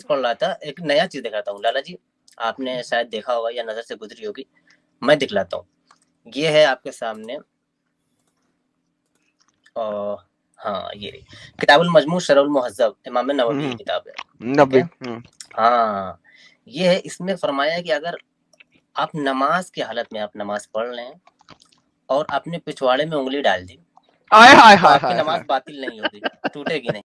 पढ़ रहा था, एक नया चीज दिखाता हूँ लाला जी, आपने शायद देखा होगा या नजर से गुजरी होगी, मैं दिखलाता हूँ। ये है आपके सामने, हाँ ये रही किताबुल मजमू शरहुल मुहज्जब, इमाम नववी की किताब है, ठीक है। हाँ ये है, इसमें फरमाया है कि अगर आप नमाज की हालत में आप नमाज पढ़ लें और अपने पिछवाड़े में उंगली डाल दी, तो आपकी नमाज बातिल नहीं होगी, टूटेगी नहीं।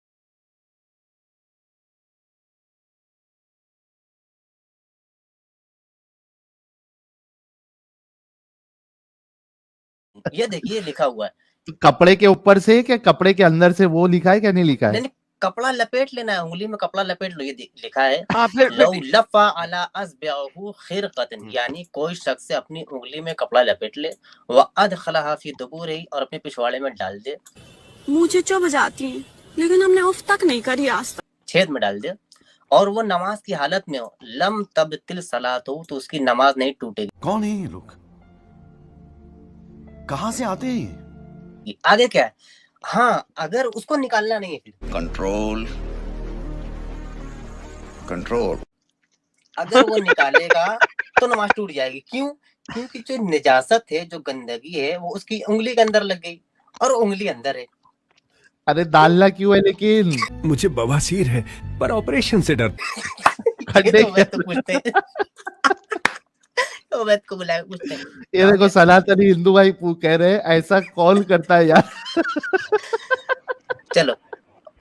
ये देखिए लिखा हुआ है, तो कपड़े के ऊपर से क्या कपड़े के अंदर से वो लिखा है क्या नहीं लिखा है? नहीं कपड़ा लपेट लेना है, उंगली में कपड़ा लपेट लो, ये लिखा है फिर लौ लफा अला अस्बिअहु खिरकतन, यानी कोई शख्स से अपनी उंगली में कपड़ा लपेट ले, व अदखलहा फी दुबूरिही, और अपने पिछवाड़े में डाल दे, मुझे चुभ जाती है लेकिन हमने उफ तक नहीं करी आज तक, छेद में डाल दे, और वो नमाज की हालत में हो, लम तबतिल सलातहु, तो उसकी नमाज नहीं टूटेगी। कौन है ये लोग, कहां से आते हैं? आगे क्या है, हाँ अगर उसको निकालना नहीं है फिर कंट्रोल कंट्रोल, अगर वो निकालेगा तो नमाज टूट जाएगी। क्यों? क्योंकि जो निजासत है, जो गंदगी है, वो उसकी उंगली के अंदर लग गई और उंगली अंदर है। अरे डालना क्यों है लेकिन? मुझे बवासीर है पर ऑपरेशन से डर। ये तो पूछते हैं तो को बुलाया पूछते हैं। ये देखो सनातनी हिंदू भाई कह रहे हैं ऐसा कॉल करता है यार। चलो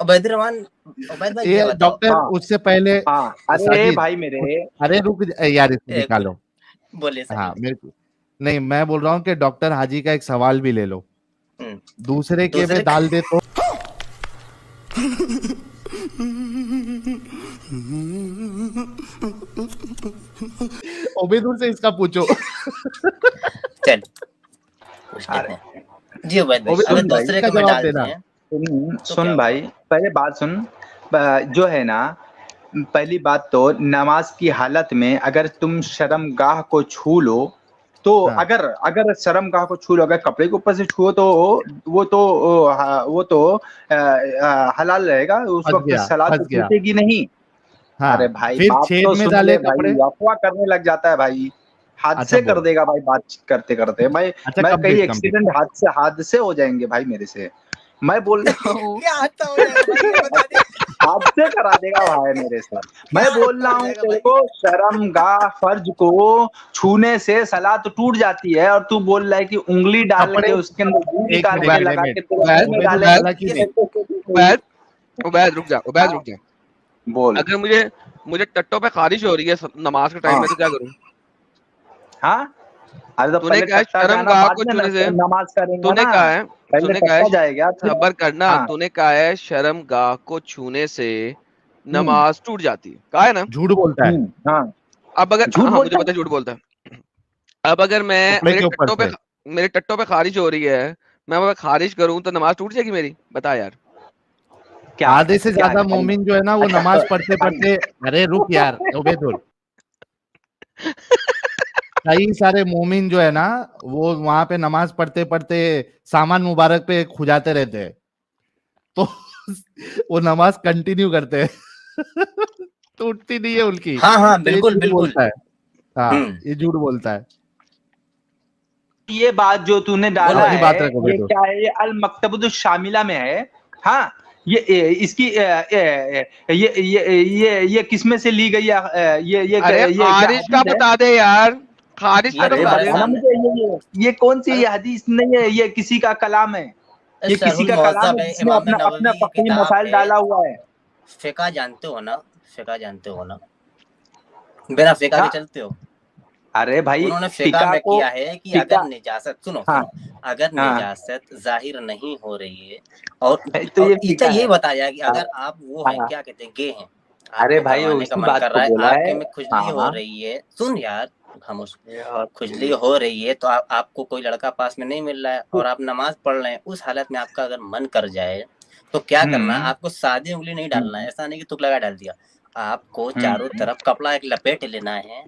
उबैद भाई ये डॉक्टर उससे पहले अरे भाई मेरे, अरे रुक यार इसको निकालो। बोले हाँ मेरे को नहीं, मैं बोल रहा हूँ कि डॉक्टर हाजी का एक सवाल भी ले लो, दूसरे के में डाल दे तो उबैदुल से इसका पूछो। चल जी उबैद भाई, अगर दूसरे के में डाल देना। सुन भाई, पहले बात सुन, जो है ना, पहली बात तो नमाज की हालत में अगर तुम शर्मगाह को छू लो तो अगर शर्मगाह को छू लो, अगर कपड़े के ऊपर से छुओ तो वो तो हलाल रहेगा, उस वक्त सलात टूटेगी नहीं। हाँ, अरे भाई फिर बात छेद तो में सुन डाले ले कपड़े, भाई, अफवाह करने लग जाता है भाई, हादसे कर देगा भाई बात करते करते। मैं कहीं एक्सीडेंट हादसे हो जाएंगे भाई मेरे से, मैं बोल रहा हूँ हादसे करा देगा भाई मेरे से। मैं बोल रहा हूँ देखो, शर्मगाह फर्ज को छूने से सलात टूट जाती है, और तू बोल रहा है कि उंगली डाल के उसके अंदर निकाल के लगा के उबैद रुक जा बोल। अगर मुझे टट्टों पे खारिश हो रही है नमाज के टाइम में तो क्या करूं? हाँ अरे तो तूने कहा शर्मगाह को छूने से नमाज करेंगे, तूने कहा है जाएगा, खबर करना। तूने कहा है शर्मगाह को छूने से नमाज टूट जाती है, कहा है ना? झूठ बोलता है। अब अगर मुझे पता है झूठ बोलता है। अब अगर मैं मेरे टट्टों पे खारिश हो रही है, मैं खारिश करूं तो नमाज टूट जाएगी मेरी? बता यार। आधे से ज्यादा मोमिन जो है ना वो नमाज पढ़ते पढ़ते, अरे रुक यार उबैदुल, कई सारे मोमिन जो है ना वो वहां पे नमाज पढ़ते पढ़ते सामान मुबारक पे खुजाते रहते हैं, तो वो नमाज कंटिन्यू करते हैं टूटती नहीं है उनकी। हाँ बिल्कुल बिल्कुल है। हाँ ये झूठ बोलता है। ये बात जो तूने डाला है ये क्या है? ये अल मकतबुद शामिला में है। हाँ ये इसकी ये किसमें से ली गई है? ये खारिज का बता दे यार, खारिज का बता दे। ये कौन सी ये हदीस नहीं है, ये किसी का कलाम है, ये किसी का कलाम है जिसने अपना फक़ही मसाइल डाला हुआ है। फिक़ह जानते हो ना? फिक़ह जानते हो ना? बिना फिक़ह के चलते हो? अरे भाई उन्होंने फिक़ह में किया है कि अगर निजासत सुनो अगर निजासत जाहिर नहीं हो रही है और तो ये बताया कि अगर आप वो हैं क्या कहते हैं गे हैं, अरे भाई उसका मन कर रहा है, आपके में खुजली हो रही है, सुन यार खामोश, खुजली हो रही है तो आपको कोई लड़का पास में नहीं मिल रहा है और आप नमाज पढ़ रहे हैं, उस हालत में आपका अगर मन कर जाए तो क्या करना है? आपको सादी उंगली नहीं डालना है, ऐसा नहीं कि तुक लगा डाल दिया, आपको चारों तरफ कपड़ा एक लपेट लेना है।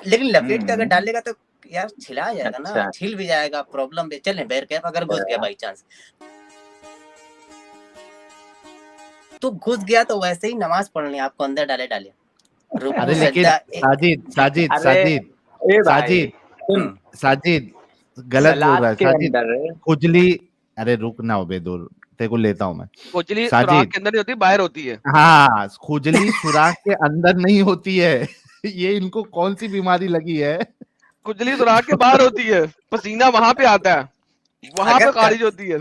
लेकिन लपेट के अगर डालेगा तो यार छिला जाएगा ना, छिल भी जाएगा, प्रॉब्लम भी। चलें बैर कैफ अगर घुस गया बाई चांस तो घुस गया तो वैसे ही नमाज पढ़ने आपको अंदर डाले रुकू अरे लेकिन सजदा साजिद अरे ए भाई साजिद सुन, साजिद गलत बोल रहा है सलाद के साजिद। अंदर खुजली, अरे रुक ना उबेदुल, तेरे को लेता हूँ मैं। खुजली साजिद। सुराख के अंदर नहीं होती, बाहर होती है। हाँ, खुजली सुराख के अंदर नहीं होती है। ये इनको कौन सी बीमारी लगी है? खुजली सुराख के बाहर होती है, पसीना वहां पे आता है, वहां पे खारिज होती है।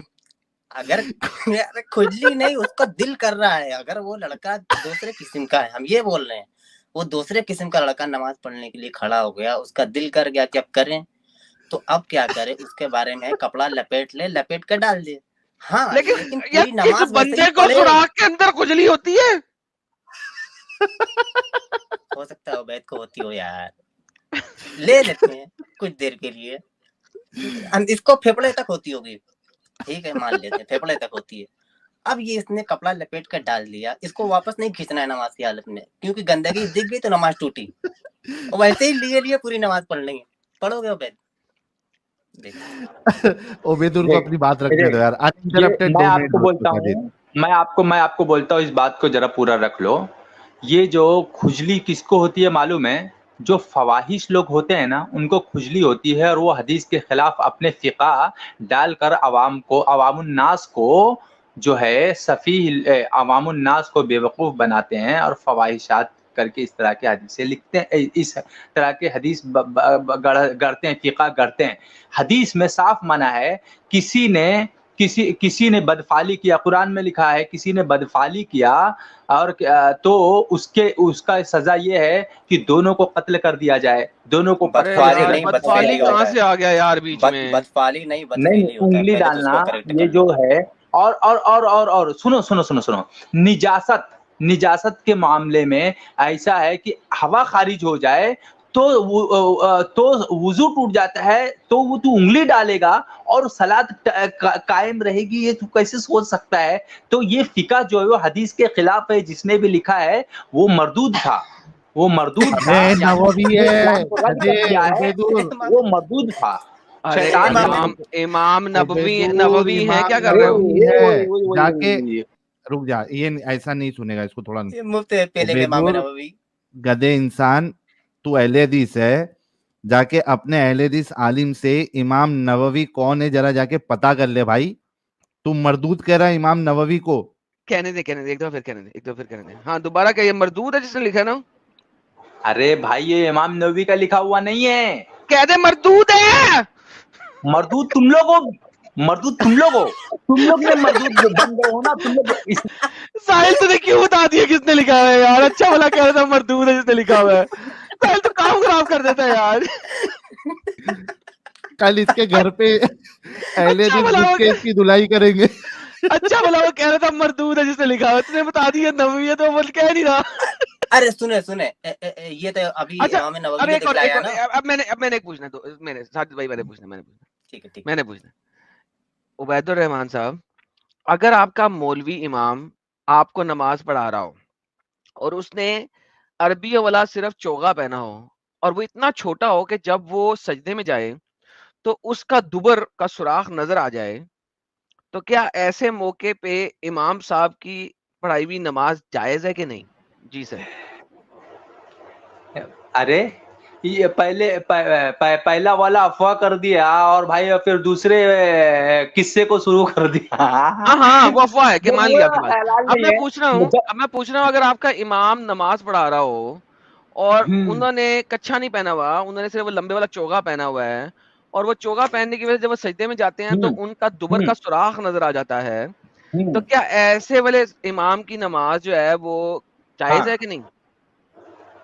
अगर खुजली नहीं, उसका दिल कर रहा है, अगर वो लड़का दूसरे किस्म का है, हम ये बोल रहे हैं, वो दूसरे किस्म का लड़का नमाज पढ़ने के लिए खड़ा हो गया, उसका दिल कर गया कि अब करें, तो अब क्या करे, उसके बारे में कपड़ा लपेट के डाल दे। हाँ, लेकिन पूरी नमाज इस बंदे को सुराख के अंदर खुजली होती है। हो सकता है उबैद को होती हो यार, ले लेते हैं कुछ देर के लिए, इसको फेफड़े तक होती होगी, ठीक है मान लेते हैं फेफड़े तक होती है। अब ये इसने कपड़ा लपेट कर डाल दिया, इसको वापस नहीं खींचना है नमाज की हालत में, क्योंकि गंदगी दिख गई तो नमाज टूटी, और वैसे ही लिए पूरी नमाज पढ़ लेंगे। पढ़ोगे उबैद? उबेदुल को अपनी बात रखने दो यार, अनइंटरप्टेड। मैं आपको बोलता हूँ, मैं आपको बोलता हूँ, इस बात को जरा पूरा रख लो। ये जो खुजली किसको होती है मालूम है? जो फवाहिश लोग होते हैं ना, उनको खुजली होती है, और वो हदीस के खिलाफ अपने फिका डालकर अवामुन्नास को जो है अवामुन्नास को बेवकूफ बनाते हैं, और फवाहिशात करके इस तरह के हदीसें लिखते हैं, इस तरह के हदीस गढ़ते हैं, फिका गढ़ते हैं। हदीस में साफ मना है, किसी ने बदफाली किया, कुरान में लिखा है किसी ने बदफाली किया, और तो उसका सजा ये है कि दोनों को कत्ल कर दिया जाए, दोनों को बदफाली कहाँ से आ गया यार बीच में? बदफाली नहीं उंगली डालना ये जो है। और सुनो, निजासत के मामले में ऐसा है कि हवा खारिज हो जाए तो वुजू टूट जाता है, तो वो तू उंगली डालेगा और सलात कायम रहेगी, ये तू कैसे सोच सकता है? तो ये फिका जो है वो हदीस के खिलाफ है, जिसने भी लिखा है वो मरदूद था, वो मरदूद था। अरे इमाम नबवी है, क्या कर रहे हो? जाके रुक जा, ये ऐसा नहीं सुनेगा, इसको थोड़ा गधे इंसान, तू अहले हदीस है, जाके अपने अहले हदीस आलिम से इमाम नववी कौन है जरा जाके पता कर ले भाई। तू मरदूद कह रहा है इमाम नववी को? कहने दे, एक दफा फिर कहने दे। हाँ दोबारा कहिए, मरदूद है जिसने लिखा ना? अरे भाई ये इमाम नववी का लिखा हुआ नहीं है, कह दे मरदूद है। मरदूद तुम लोग हो, तुम लोग ने मरदूद बन गए हो ना तुम लोग। साहिल तूने क्यों बता दिया किसने लिखा है यार? अच्छा भला कह रहा था मरदूद है जिसने लिखा हुआ है। साहिल तो काम खराब कर देता है यार। कल इसके घर पे अहले हदीस के इसकी धुलाई करेंगे। अच्छा भला वो कह रहा था मरदूद है जिसने लिखा है, तुमने बता दिया नबवी है तो वो कह नहीं रहा। अरे सुने ये तो अभी इमाम नबवी ने दिखाया ना। अब मैंने एक पूछना, तो मैंने साजिद भाई मैंने पूछना, ठीक है मैंने पूछना, उबैदुर रहमान साहब, अगर आपका मौलवी इमाम आपको नमाज पढ़ा रहा हो और उसने अरबी वाला सिर्फ चोगा पहना हो, और वो इतना छोटा हो कि जब वो सजदे में जाए तो उसका दुबर का सुराख नजर आ जाए, तो क्या ऐसे मौके पे इमाम साहब की पढ़ाई हुई नमाज जायज है कि नहीं? जी सर। अरे ये पहला वाला अफवाह कर दिया, और भाई फिर दूसरे किस्से को शुरू कर दिया। हाँ वो अफवाह है कि मान लिया आपकी बात। अब मैं पूछ रहा हूँ अगर आपका इमाम नमाज पढ़ा रहा हो और उन्होंने कच्छा नहीं पहना हुआ, उन्होंने सिर्फ वो लंबे वाला चोगा पहना हुआ है, और वो चोगा पहनने की वजह से जब वो सजदे में जाते हैं तो उनका दुबर का सुराख नजर आ जाता है, तो क्या ऐसे वाले इमाम की नमाज जो है वो जायज है कि नहीं?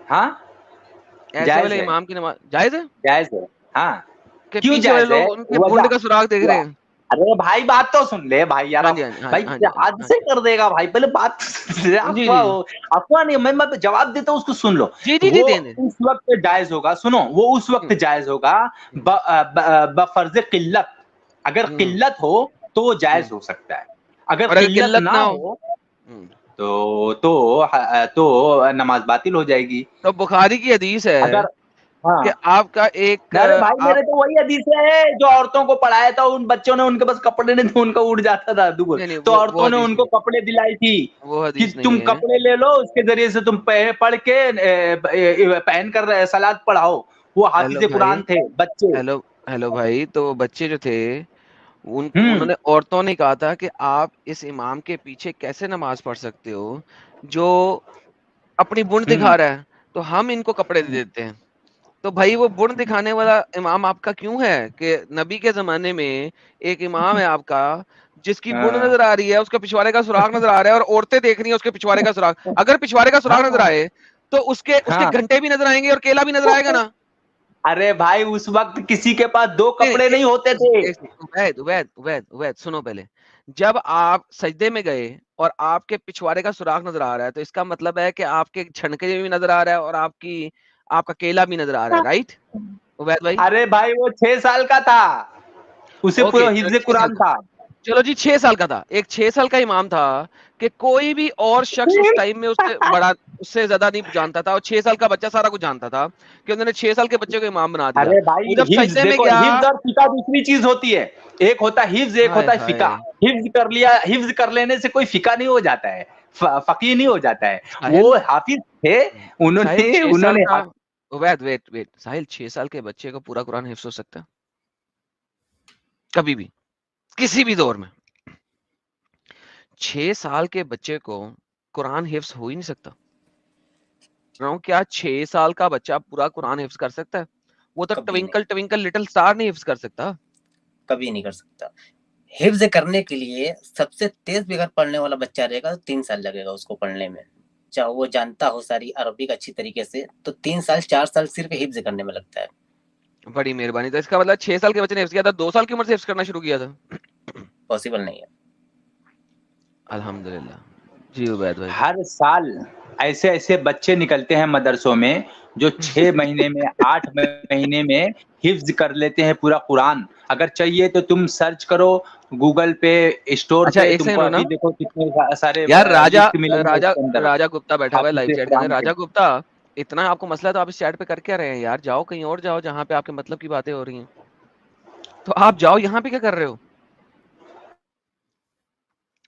हाँ ऐसे वाले इमाम की नमाज जायज है? जायज है। हाँ क्यों जायज है? उनके मुंड का सुराख देख रहे हैं। अरे भाई बात तो सुन ले भाई यार, भाई हाथ से कर देगा भाई, पहले बात अफवाह नहीं, मैं जवाब देता हूँ उसको सुन लो। उस वक्त जायज होगा, सुनो, वो उस वक्त जायज होगा बफर्ज किल्लत, अगर किल्लत हो तो जायज हो सकता है, अगर किल्लत ना हो तो नमाज बातिल हो जाएगी। तो बुखारी की हदीस है, کہ آپ کا ایک ارے بھائی میرے تو وہی حدیث ہے جو عورتوں کو پڑھایا تھا, ان بچوں نے ان کے بس کپڑے نہیں تھے, ان کا اڑ جاتا تھا دور, تو عورتوں نے ان کو کپڑے دلائی تھی کہ تم کپڑے لے لو, اس کے ذریعے سے تم پڑھ کے پہن کر صلاۃ پڑھاؤ. وہ حافظ قرآن تھے بچے. ہیلو بھائی, تو بچے جو تھے انہوں نے, عورتوں نے کہا تھا کہ آپ اس امام کے پیچھے کیسے نماز پڑھ سکتے ہو جو اپنی بن دکھا رہا ہے, تو ہم ان کو کپڑے دے دیتے ہیں. تو بھائی وہ بن دکھانے والا امام آپ کا کیوں ہے کہ نبی کے زمانے میں ایک امام ہے آپ کا جس کی بن نظر آ رہی ہے, اس کے پچھواڑے کا سراغ نظر آ رہا ہے, اور عورتیں دیکھ رہی ہیں اس کے پچھواڑے کا سراغ. اگر پچھواڑے کا سراغ نظر آئے تو اس کے گھنٹے بھی نظر آئیں گے اور کیلا بھی نظر آئے گا نا. ارے بھائی اس وقت کسی کے پاس 2 کپڑے نہیں ہوتے تھے. عبید سنو پہلے, جب آپ سجدے میں گئے اور آپ کے پچھواڑے کا سراغ نظر آ رہا ہے تو اس کا مطلب ہے کہ آپ کے چھنکے بھی نظر آ رہا ہے اور آپ کا کیلا بھی نظر آ رہا ہے, رائٹ عبید بھائی؟ ارے بھائی وہ 6 سال کا تھا, اسے پورا حفظ قرآن تھا. چلو جی 6 سال کا تھا, ایک 6 سال کا امام تھا کہ کوئی بھی اور شخص اس ٹائم میں اس سے بڑا, اس سے زیادہ نہیں جانتا تھا, اور 6 سال کا بچہ سارا کچھ جانتا تھا کہ انہوں نے 6 سال کے بچے کو امام بنا دیا. ارے بھائی جب حفظ سجدے میں دیکھو, گیا, حفظ اور فقہ دوسری چیز ہوتی ہے. ایک ہوتا ہے حفظ, ایک ہوتا ہے فقہ. حفظ کر لیا, حفظ کر لینے سے کوئی فقہ نہیں ہو جاتا ہے, فقیہ نہیں ہو جاتا ہے. وہ حافظ تھے, انہوں نے ویٹ ساحل 6 سال کے بچے کو پورا قرآن حفظ ہو سکتا ہے کبھی بھی کسی بھی دور میں؟ 6 سال کے بچے کو قرآن حفظ ہو ہی نہیں سکتا. کیا 6 سال کا بچہ پورا قرآن حفظ کر سکتا ہے؟ وہ تو ٹوینکل ٹوینکل لٹل سٹار نہیں حفظ کر سکتا, کبھی نہیں کر سکتا. حفظ کرنے کے لیے سب سے تیز بھی اگر پڑھنے والا بچہ رہے گا تو 3 سال لگے گا اس کو پڑھنے میں, چاہے وہ جانتا ہو ساری عربک اچھی طریقے سے, تو 3 سال 4 سال صرف حفظ کرنے میں لگتا ہے. بڑی مہربانی. تو اس کا مطلب 6 سال کے بچے نے حفظ کیا تھا, 2 سال کی عمر سے حفظ کرنا شروع کیا تھا؟ پاسبل نہیں ہے. الحمدللہ. جی عبید بھائی. ہر سال ایسے ایسے بچے نکلتے ہیں مدرسوں میں جو 6 مہینے میں 8 مہینے میں حفظ کر لیتے ہیں پورا قرآن. اگر چاہیے تو تم سرچ کرو گوگل پہ, اسٹور پہ, تم کو ابھی دیکھو کتنے سارے یار راجا گپتا بیٹھا ہوا ہے لائیو چیٹ کے اندر. راجا گپتا, اتنا آپ کو مسئلہ تو آپ اس چیٹ پہ کر کے رہے ہیں یار, جاؤ کہیں اور جاؤ جہاں پہ آپ کے مطلب کی باتیں ہو رہی ہیں. تو آپ جاؤ, یہاں پہ کیا کر رہے ہو؟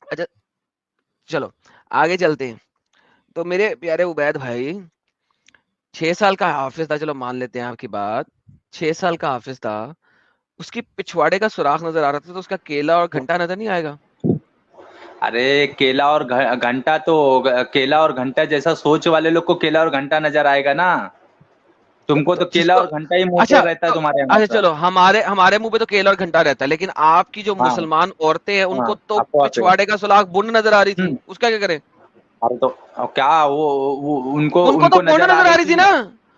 اچھا چلو آگے چلتے ہیں. تو میرے پیارے عبید بھائی 6 سال کا حافظ تھا, چلو مان لیتے ہیں آپ کی بات, 6 سال کا حافظ تھا, اس کی پچھواڑے کا سوراخ نظر آ رہا تھا, تو اس کا کیلا اور گھنٹہ نظر نہیں آئے گا؟ ارے کیلا اور گھنٹہ, تو کیلا اور گھنٹہ جیسا سوچ والے لوگ کو کیلا اور گھنٹہ نظر آئے گا نا. تم کو تو کیلا اور گھنٹہ ہی منہ پہ رہتا ہے تمہارے. اچھا چلو, ہمارے منہ پہ تو کیلا اور گھنٹہ رہتا ہے, لیکن آپ کی جو مسلمان عورتیں ہیں ان کو تو پچھواڑے کا سوراخ بن نظر آ رہی تھی, اس کا کیا کریں؟ ارے تو کیا وہ ان کو تو نظر آ رہی تھی نا,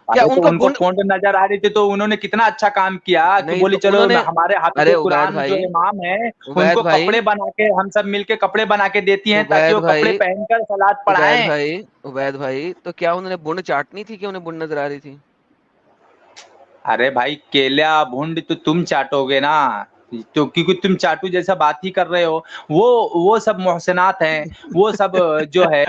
کیا ان کو پونڈ نظر آ رہی تھی, تو انہوں نے کتنا اچھا کام کیا کہ بولی چلو ہمارے حافظ قرآن جو امام ہے ان کو کپڑے بنا کے, ہم سب مل کے کپڑے بنا کے دیتی ہیں تاکہ وہ کپڑے پہن کر صلاۃ پڑھائیں. عبید بھائی تو کیا انہوں نے بن چاٹنی تھی کہ انہیں بن نظر آ رہی تھی؟ ارے بھائی کیلا بھونڈ تو تم چاٹو گے نا, تو کیونکہ تم چاٹو جیسا بات ہی کر رہے ہو. وہ سب محسنات ہیں, وہ سب جو ہے.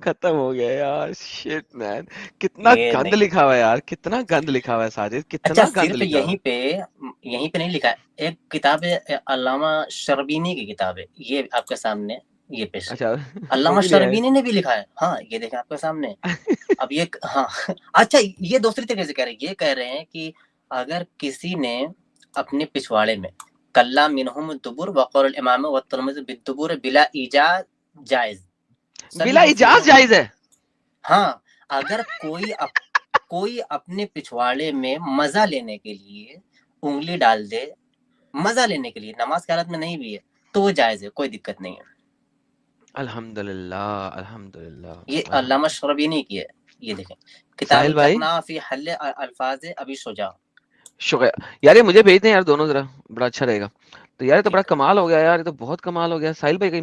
ختم ہو گیا یار, شٹ مین, کتنا گند لکھا ہوا ہے یار, کتنا گند لکھا ہوا ہے ساجد, کتنا گند لکھا ہوا ہے. یہیں پہ نہیں لکھا ہے, ایک کتاب ہے علامہ شربینی کی کتاب ہے, یہ آپ کے سامنے یہ پیش ہے. علامہ شربینی نے بھی لکھا ہے, ہاں یہ دیکھیں آپ کے سامنے. اب یہ ہاں اچھا, یہ دوسری طریقے سے کہہ رہے ہیں, یہ کہہ رہے ہیں کہ اگر کسی نے اپنے پچھواڑے میں کلا منہم الدبر وقول الامام والترمذی بالدبر بلا ایجاز جائز, بلا اجازت جائز ہے. ہاں اگر کوئی اپنے پچھواڑے میں مزہ لینے کے لیے انگلی ڈال دے, مزہ لینے کے لیے, نماز کی حالت میں نہیں بھی ہے, تو وہ جائز ہے, کوئی دقت نہیں ہے. الحمدللہ الحمدللہ. یہ علامہ شربینی کی ہے, یہ دیکھیں کتاب الجقنا فی حل الفاظ ابی شجاع. شکریہ یار, یہ مجھے بھیج دیں یار دونوں ذرا, بڑا اچھا رہے گا. تو یار یہ تو بڑا کمال ہو گیا یار, یہ تو بہت کمال ہو گیا. ساحل بھائی کہیں